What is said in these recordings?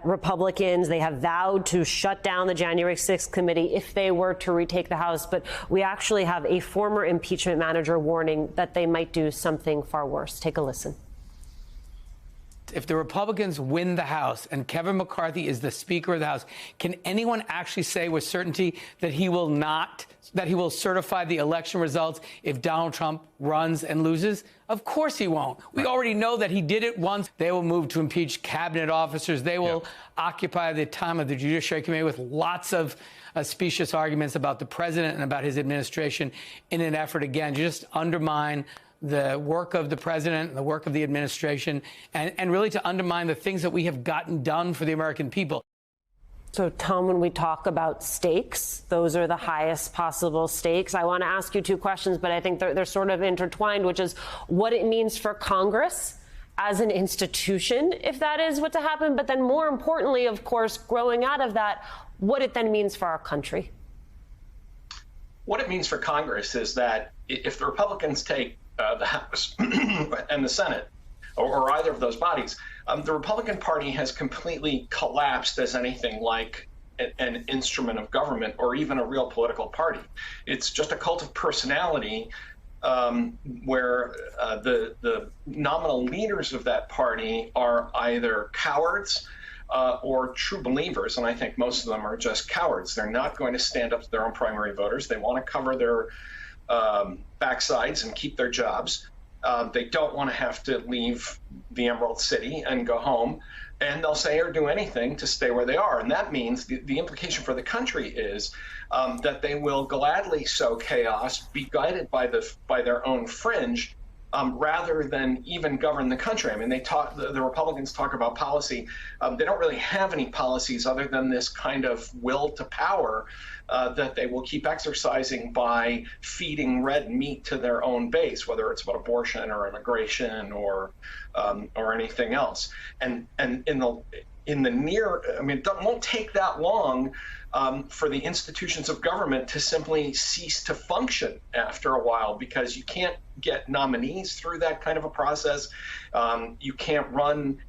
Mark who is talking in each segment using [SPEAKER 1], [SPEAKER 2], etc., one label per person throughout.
[SPEAKER 1] Republicans, they have vowed to shut down the January 6th committee if they were to retake the House. But we actually have a former impeachment manager warning that they might do something far worse. Take a listen.
[SPEAKER 2] If the Republicans win the House and Kevin McCarthy is the Speaker of the House, can anyone actually say with certainty that he will certify the election results if Donald Trump runs and loses? Of course he won't. We already know that he did it once. They will move to impeach cabinet officers. They will occupy the time of the Judiciary Committee with lots of specious arguments about the president and about his administration in an effort, again, to just undermine the work of the president and the work of the administration, and really to undermine the things that we have gotten done for the American people.
[SPEAKER 1] So, Tom, when we talk about stakes, those are the highest possible stakes. I want to ask you two questions, but I think they're sort of intertwined, which is what it means for Congress as an institution, if that is what to happen. But then more importantly, of course, growing out of that, what it then means for our country.
[SPEAKER 3] What it means for Congress is that if the Republicans take the House and the Senate, or either of those bodies, the Republican Party has completely collapsed as anything like an instrument of government or even a real political party. It's just a cult of personality where the nominal leaders of that party are either cowards or true believers, and I think most of them are just cowards. They're not going to stand up to their own primary voters. They want to cover their backsides and keep their jobs. They don't want to have to leave the Emerald City and go home, and they'll say or do anything to stay where they are. And that means the implication for the country is that they will gladly sow chaos, be guided by their own fringe, rather than even govern the country. I mean, the Republicans talk about policy. They don't really have any policies other than this kind of will to power that they will keep exercising by feeding red meat to their own base, whether it's about abortion or immigration or anything else. And in the near, I mean, it won't take that long for the institutions of government to simply cease to function after a while, because you can't get nominees through that kind of a process. You can't run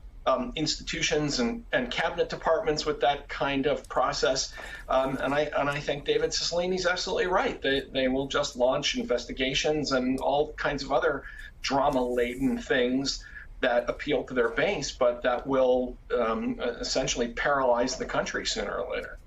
[SPEAKER 3] institutions and cabinet departments with that kind of process. And I think David Cicilline's absolutely right. They will just launch investigations and all kinds of other drama-laden things that appeal to their base, but that will essentially paralyze the country sooner or later.